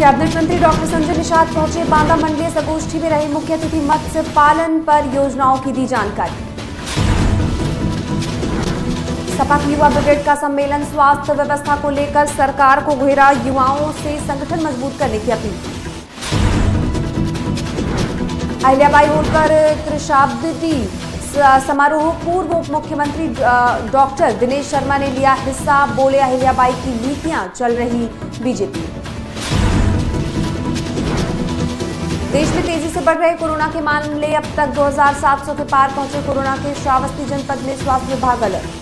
Cabinet मंत्री doctor Sanjay Nishad पहुंचे बांदा मंडलीय संगोष्ठी में रहे मुख्य अतिथि। मत्स्य पालन पर योजनाओं की दी जानकारी। सपा की युवा ब्रिगेड का सम्मेलन, स्वास्थ्य व्यवस्था को लेकर सरकार को घेरा, युवाओं से संगठन मजबूत करने की अपील। अहिल्याबाई होलकर त्रिशताब्दी समारोह, पूर्व उप मुख्यमंत्री डॉक्टर दिनेश शर्मा ने लिया हिस्सा। बोले, अहिल्याबाई की नीतियां चल रही बीजेपी। देश में तेजी से बढ़ रहे कोरोना के मामले, अब तक 2700 के पार पहुंचे। कोरोना के श्रावस्ती जनपद में स्वास्थ्य विभाग अलर्ट।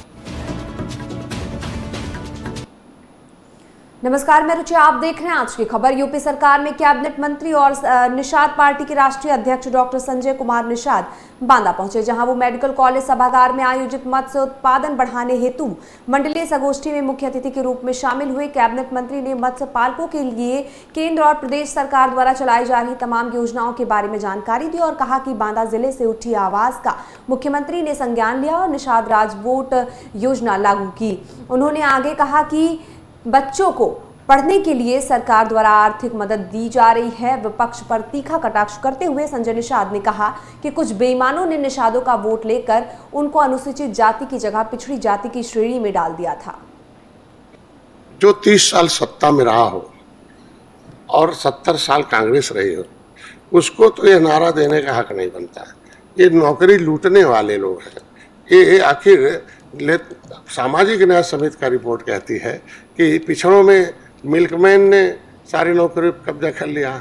नमस्कार, मैं रुचि, आप देख रहे हैं आज की खबर। यूपी सरकार में कैबिनेट मंत्री और निषाद पार्टी के राष्ट्रीय अध्यक्ष डॉक्टर संजय कुमार निषाद बांदा पहुंचे, जहां वो मेडिकल कॉलेज सभागार में आयोजित मत्स्य उत्पादन बढ़ाने हेतु मंडलीय संगोष्ठी में मुख्य अतिथि के रूप में शामिल हुए। कैबिनेट मंत्री ने मत्स्य पालकों के लिए केंद्र और प्रदेश सरकार द्वारा चलाई जा रही तमाम योजनाओं के बारे में जानकारी दी और कहा कि बांदा जिले से उठी आवाज का मुख्यमंत्री ने संज्ञान लिया और निषाद राजवोट योजना लागू की। उन्होंने आगे कहा कि बच्चों को पढ़ने के लिए सरकार द्वारा आर्थिक मदद दी जा रही है। विपक्ष पर तीखा कटाक्ष करते हुए संजय निषाद ने कहा कि कुछ बेईमानों ने निषादों का वोट लेकर उनको अनुसूचित जाति की जगह पिछड़ी जाति की श्रेणी में डाल दिया था। जो 30 साल सत्ता में रहा हो और 70 साल कांग्रेस रही हो, उसको तो यह नारा देने का हक नहीं बनता है। ये नौकरी लूटने वाले लोग हैं। ये आखिर सामाजिक न्याय समिति का रिपोर्ट कहती है कि पिछड़ों में मिल्कमैन ने सारी नौकरी कब्जा कर लिया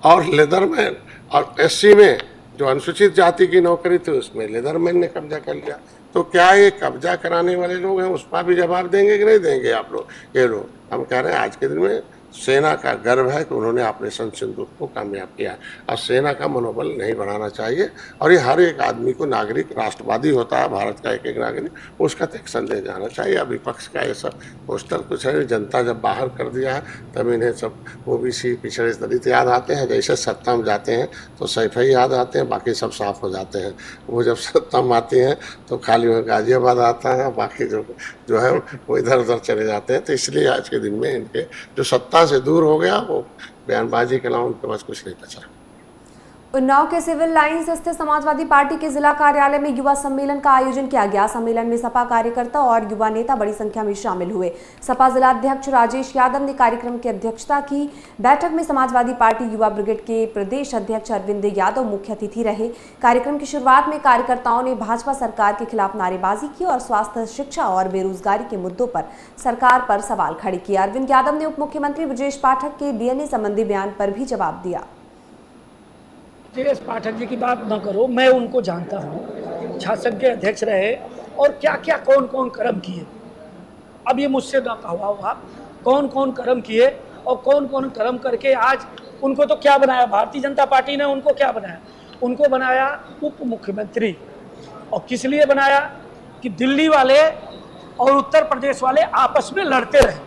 और लेदरमैन, और एससी में जो अनुसूचित जाति की नौकरी थी उसमें लेदरमैन ने कब्जा कर लिया। तो क्या ये कब्जा कराने वाले लोग हैं, उस पर भी जवाब देंगे कि नहीं देंगे आप लोग? ये लोग, हम कह रहे हैं आज के दिन में सेना का गर्व है कि उन्होंने ऑपरेशन सिंदूर को कामयाब किया। और सेना का मनोबल नहीं बढ़ाना चाहिए और ये हर एक आदमी को, नागरिक राष्ट्रवादी होता है भारत का एक एक नागरिक, उसका तो एक संदेश जाना चाहिए। अब विपक्ष का ये सब पोस्टर कुछ है, जनता जब बाहर कर दिया है तब इन्हें सब ओबीसी पिछड़े दलित याद आते हैं। जैसे सत्ता में जाते हैं तो सैफई याद आते हैं, बाकी सब साफ हो जाते हैं। वो जब सत्ता में आते हैं तो खाली गाजियाबाद आता है, बाकी जो है वो इधर उधर चले जाते हैं। तो इसलिए आज के दिन में इनके जो सत्ता से दूर हो गया, वो बयानबाजी के अलावा उनके पास कुछ नहीं बचा। उन्नाव के सिविल लाइन स्थित समाजवादी पार्टी के जिला कार्यालय में युवा सम्मेलन का आयोजन किया गया। सम्मेलन में सपा कार्यकर्ता और युवा नेता बड़ी संख्या में शामिल हुए। सपा जिला अध्यक्ष राजेश यादव ने कार्यक्रम की अध्यक्षता की। बैठक में समाजवादी पार्टी युवा ब्रिगेड के प्रदेश अध्यक्ष अरविंद यादव मुख्य अतिथि रहे। कार्यक्रम की शुरुआत में कार्यकर्ताओं ने भाजपा सरकार के खिलाफ नारेबाजी की और स्वास्थ्य, शिक्षा और बेरोजगारी के मुद्दों पर सरकार पर सवाल खड़े किए। अरविंद यादव ने उप मुख्यमंत्री ब्रजेश पाठक के डीएनए संबंधी बयान पर भी जवाब दिया। ब्रजेश पाठक जी की बात न करो, मैं उनको जानता हूँ, शासन के अध्यक्ष रहे और क्या क्या कौन कौन कर्म किए। अब ये मुझसे न कहा हुआ कौन कौन कर्म किए और कौन कौन कर्म करके आज उनको तो क्या बनाया, भारतीय जनता पार्टी ने उनको क्या बनाया, उनको बनाया उप मुख्यमंत्री। और किस लिए बनाया कि दिल्ली वाले और उत्तर प्रदेश वाले आपस में लड़ते रहे,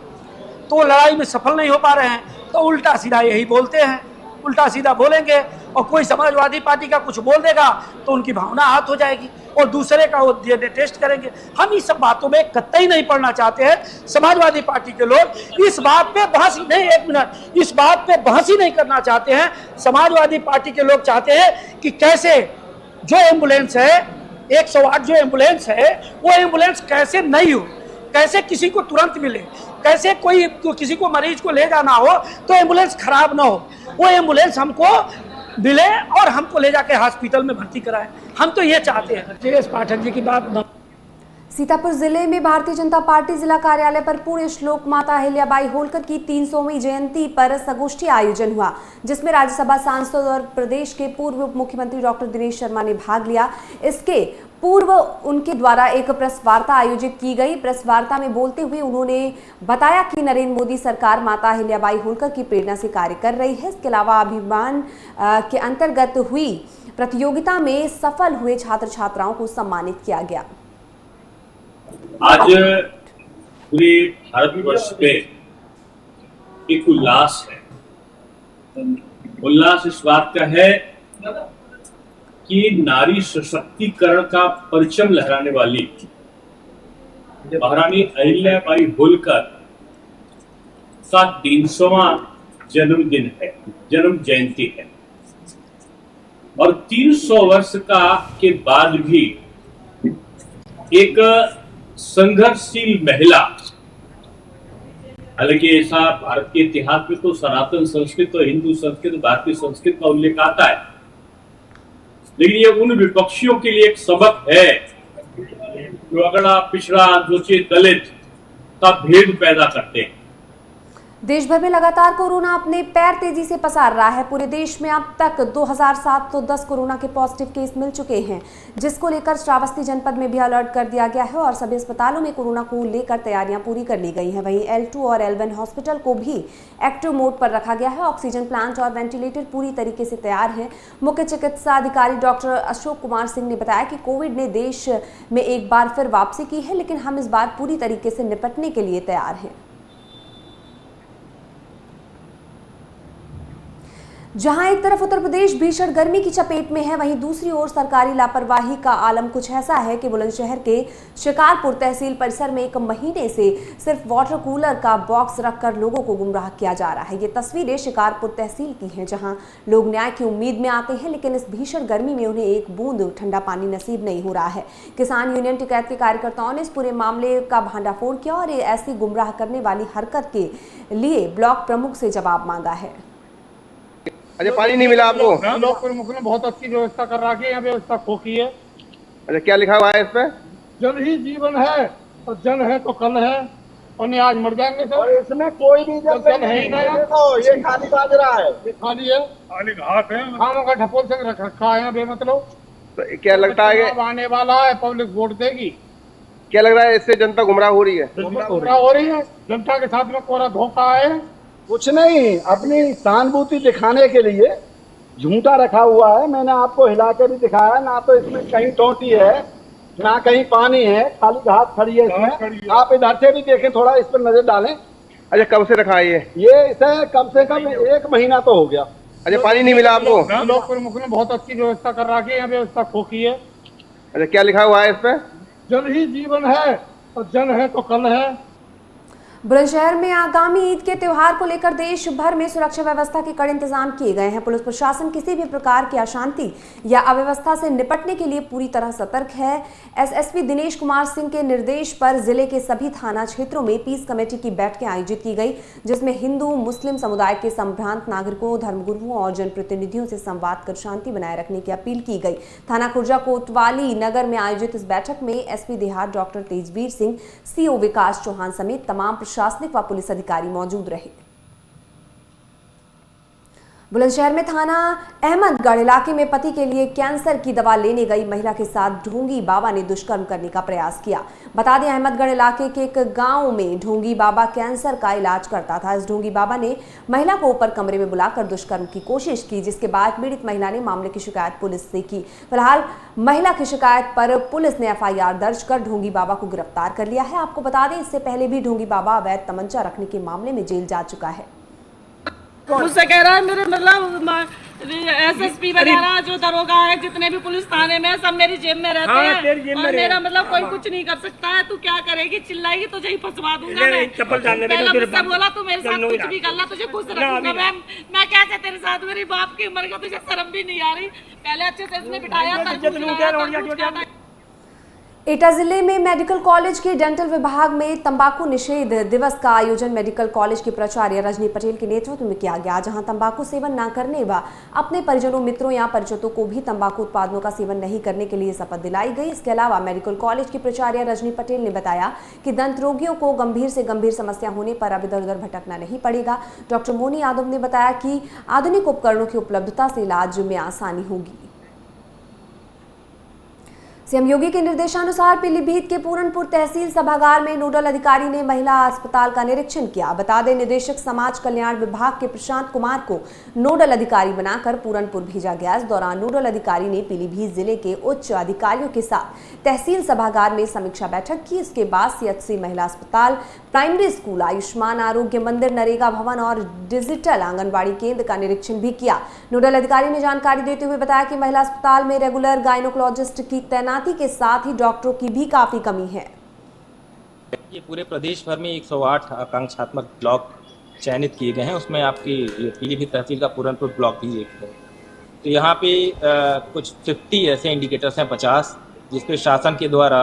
तो लड़ाई में सफल नहीं हो पा रहे हैं, तो उल्टा सीधा यही बोलते हैं, उल्टा सीधा बोलेंगे और कोई समाजवादी पार्टी का कुछ बोल देगा तो उनकी भावना आहत हो जाएगी और दूसरे का वो टेस्ट करेंगे। हम इस सब बातों में कतई नहीं पड़ना चाहते हैं। समाजवादी पार्टी के लोग इस बात पे बहस नहीं, एक मिनट, इस बात पे बहस ही नहीं करना चाहते हैं। समाजवादी पार्टी के लोग चाहते हैं कि कैसे जो एम्बुलेंस है 108 जो एम्बुलेंस है वो एम्बुलेंस कैसे नहीं हो, कैसे किसी को तुरंत मिले, कैसे कोई किसी को मरीज को ले जाना हो तो एम्बुलेंस खराब ना हो, वो एम्बुलेंस हमको मिले और हमको ले जाके हॉस्पिटल में भर्ती कराए। हम तो ये चाहते हैं। ब्रजेश पाठक जी की बात न। सीतापुर जिले में भारतीय जनता पार्टी जिला कार्यालय पर पूर्ण श्लोक माता अहिल्याबाई होलकर की 300वीं जयंती पर संगोष्ठी आयोजन हुआ, जिसमें राज्यसभा सांसद और प्रदेश के पूर्व उप मुख्यमंत्री डॉक्टर दिनेश शर्मा ने भाग लिया। इसके पूर्व उनके द्वारा एक प्रेस वार्ता आयोजित की गई। प्रेस वार्ता में बोलते हुए उन्होंने बताया कि नरेंद्र मोदी सरकार माता अहिल्याबाई होलकर की प्रेरणा से कार्य कर रही है। इसके अलावा अभियान के अंतर्गत हुई प्रतियोगिता में सफल हुए छात्र छात्राओं को सम्मानित किया गया। आज पूरे भारतवर्ष में एक उल्लास है। उल्लास इस बात का है कि नारी सशक्तिकरण का परचम लहराने वाली महारानी अहिल्याबाई होलकर का 300वां जन्मदिन है, जन्म जयंती है। और 300 वर्ष के बाद भी एक संघर्षशील महिला, हालांकि ऐसा भारत के इतिहास में तो सनातन संस्कृत और हिंदू संस्कृत, भारतीय संस्कृत का उल्लेख आता है, लेकिन ये उन विपक्षियों के लिए एक सबक है जो अगड़ा, पिछड़ा, अनुसूचित, दलित का भेद पैदा करते हैं। देश भर में लगातार कोरोना अपने पैर तेजी से पसार रहा है। पूरे देश में अब तक 2710 कोरोना के पॉजिटिव केस मिल चुके हैं, जिसको लेकर श्रावस्ती जनपद में भी अलर्ट कर दिया गया है और सभी अस्पतालों में कोरोना को लेकर तैयारियां पूरी कर ली गई हैं। वहीं L2 और L1 हॉस्पिटल को भी एक्टिव मोड पर रखा गया है। ऑक्सीजन प्लांट और वेंटिलेटर पूरी तरीके से तैयार हैं। मुख्य चिकित्सा अधिकारी डॉक्टर अशोक कुमार सिंह ने बताया कि कोविड ने देश में एक बार फिर वापसी की है, लेकिन हम इस बार पूरी तरीके से निपटने के लिए तैयार हैं। जहां एक तरफ उत्तर प्रदेश भीषण गर्मी की चपेट में है, वहीं दूसरी ओर सरकारी लापरवाही का आलम कुछ ऐसा है कि बुलंदशहर के शिकारपुर तहसील परिसर में एक महीने से सिर्फ वाटर कूलर का बॉक्स रखकर लोगों को गुमराह किया जा रहा है। ये तस्वीरें शिकारपुर तहसील की हैं, जहां लोग न्याय की उम्मीद में आते हैं, लेकिन इस भीषण गर्मी में उन्हें एक बूंद ठंडा पानी नसीब नहीं हो रहा है। किसान यूनियन टिकैत के कार्यकर्ताओं ने इस पूरे मामले का भांडाफोड़ किया और ऐसी गुमराह करने वाली हरकत के लिए ब्लॉक प्रमुख से जवाब मांगा है। अच्छा, पानी नहीं मिला आपको? ब्लॉक प्रमुख ने बहुत अच्छी व्यवस्था कर रखी है, यहाँ व्यवस्था खोखी है। अच्छा, क्या लिखा हुआ है इस पे? जल ही जीवन है और जन है तो कल है और नहीं आज मर जाएंगे सर। और इसमें कोई भी जल जल है ही नहीं, तो ये खाली बाजरा है, ये खाली है, खाली घास है। खामों का ढपोल से रख रखा है यहाँ बेमतलब। तो क्या लगता है चुनाव आने वाला है, पब्लिक वोट देगी। क्या लग रहा है इससे जनता गुमराह हो रही है? गुमराह हो रही है, जनता के साथ में कोरा धोखा है। कुछ नहीं, अपनी सहानुभूति दिखाने के लिए झूठा रखा हुआ है। मैंने आपको हिला के भी दिखाया, ना तो इसमें कहीं टोटी है ना कहीं पानी है, खाली घास खड़ी है इसमें। आप इधर से भी देखें, थोड़ा इस पर नजर डालें। अच्छा, कब से रखा है ये? इसे कम से कम 1 महीना तो हो गया। अच्छा, पानी नहीं मिला आपको? ब्लॉक प्रमुख ने बहुत अच्छी व्यवस्था कर रखी है, यहाँ व्यवस्था खोखी है। अच्छा, क्या लिखा हुआ है इस पे? जल ही जीवन है और जन है तो कल है। बुलंदशहर में आगामी ईद के त्योहार को लेकर देश भर में सुरक्षा व्यवस्था के कड़े इंतजाम किए गए हैं। पुलिस प्रशासन किसी भी प्रकार की अशांति या अव्यवस्था से निपटने के लिए पूरी तरह सतर्क है। एसएसपी दिनेश कुमार सिंह के निर्देश पर जिले के सभी थाना क्षेत्रों में पीस कमेटी की बैठकें आयोजित की गई, जिसमें हिंदू मुस्लिम समुदाय के संभ्रांत नागरिकों, धर्मगुरुओं और जनप्रतिनिधियों से संवाद कर शांति बनाए रखने की अपील की गई। थाना खुर्जा कोतवाली नगर में आयोजित इस बैठक में एसपी देहात डॉक्टर तेजवीर सिंह, सीओ विकास चौहान समेत तमाम प्रशासनिक व पुलिस अधिकारी मौजूद रहे। बुलंदशहर में थाना अहमदगढ़ इलाके में पति के लिए कैंसर की दवा लेने गई महिला के साथ ढोंगी बाबा ने दुष्कर्म करने का प्रयास किया। बता दें, अहमदगढ़ इलाके के एक गांव में ढोंगी बाबा कैंसर का इलाज करता था। इस ढोंगी बाबा ने महिला को ऊपर कमरे में बुलाकर दुष्कर्म की कोशिश की, जिसके बाद पीड़ित महिला ने मामले की शिकायत पुलिस से की। फिलहाल महिला की शिकायत पर पुलिस ने एफआईआर दर्ज कर ढोंगी बाबा को गिरफ्तार कर लिया है। आपको बता दें, इससे पहले भी ढोंगी बाबा अवैध तमंचा रखने के मामले में जेल जा चुका है। मुझसे कह रहा है मेरे मतलब एसएसपी वगैरह जो दरोगा है, जितने भी पुलिस थाने में सब मेरी जेब में रहते हैं और मेरा मतलब कोई कुछ नहीं कर सकता है। तू क्या करेगी, चिल्लाएगी तुझे ही फंसवा दूंगा मैं। पहले मुझसे बोला तू मेरे साथ कुछ भी कर ला, तुझे खुश रखूंगा मैं कैसे तेरे साथ, मेरी बाप की उम्र का तुझे शर्म भी नहीं आ रही। पहले अच्छे से इसने बिठाया। एटा जिले में मेडिकल कॉलेज के डेंटल विभाग में तंबाकू निषेध दिवस का आयोजन मेडिकल कॉलेज के प्राचार्य रजनी पटेल के नेतृत्व में किया गया, जहां तंबाकू सेवन न करने व अपने परिजनों, मित्रों या परिचितों को भी तंबाकू उत्पादों का सेवन नहीं करने के लिए शपथ दिलाई गई। इसके अलावा मेडिकल कॉलेज के प्राचार्य रजनी पटेल ने बताया कि दंत रोगियों को गंभीर से गंभीर समस्या होने पर अब इधर उधर भटकना नहीं पड़ेगा। डॉक्टर मोनी यादव ने बताया कि आधुनिक उपकरणों की उपलब्धता से इलाज में आसानी होगी। सीएम योगी के निर्देशानुसार पीलीभीत के पूरनपुर तहसील सभागार में नोडल अधिकारी ने महिला अस्पताल का निरीक्षण किया। बता दें, निदेशक समाज कल्याण विभाग के प्रशांत कुमार को नोडल अधिकारी बनाकर पूरनपुर भेजा गया। इस दौरान नोडल अधिकारी ने पीलीभीत जिले के उच्च अधिकारियों के साथ तहसील सभागार में समीक्षा बैठक की। इसके बाद सीएचसी महिला अस्पताल, प्राइमरी स्कूल, आयुष्मान आरोग्य मंदिर, नरेगा भवन और डिजिटल आंगनबाड़ी केंद्र का निरीक्षण भी किया। नोडल अधिकारी ने जानकारी देते हुए बताया कि महिला अस्पताल में रेगुलर गायनोकोलॉजिस्ट की तैनाती के साथ ही डॉक्टरों की भी काफी कमी है। ये पूरे प्रदेश भर में 108 आकांक्षात्मक ब्लॉक चयनित किए गए हैं, उसमें आपकी ये पीलीभीत तहसील का पूरनपुर ब्लॉक भी एक है। तो यहाँ पे कुछ 50 ऐसे इंडिकेटर्स हैं, 50, जिस पे शासन के द्वारा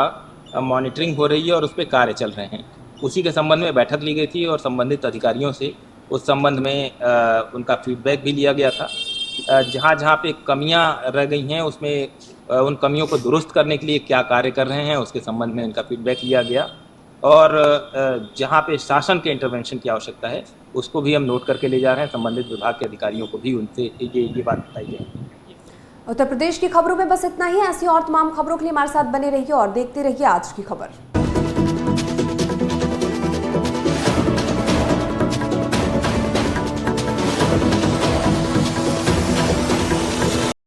मॉनिटरिंग हो रही है और उस पर कार्य चल रहे हैं। उसी के संबंध में बैठक ली गई थी और संबंधित अधिकारियों से उस संबंध में उनका फीडबैक भी लिया गया था। जहाँ जहाँ पे कमियाँ रह गई हैं उसमें उन कमियों को दुरुस्त करने के लिए क्या कार्य कर रहे हैं उसके संबंध में उनका फीडबैक लिया गया, और जहाँ पे शासन के इंटरवेंशन की आवश्यकता है उसको भी हम नोट करके ले जा रहे हैं। संबंधित विभाग के अधिकारियों को भी उनसे ये बात बताई है। उत्तर प्रदेश की खबरों में बस इतना ही। ऐसी और तमाम खबरों के लिए हमारे साथ बने रहिए और देखते रहिए आज की खबर।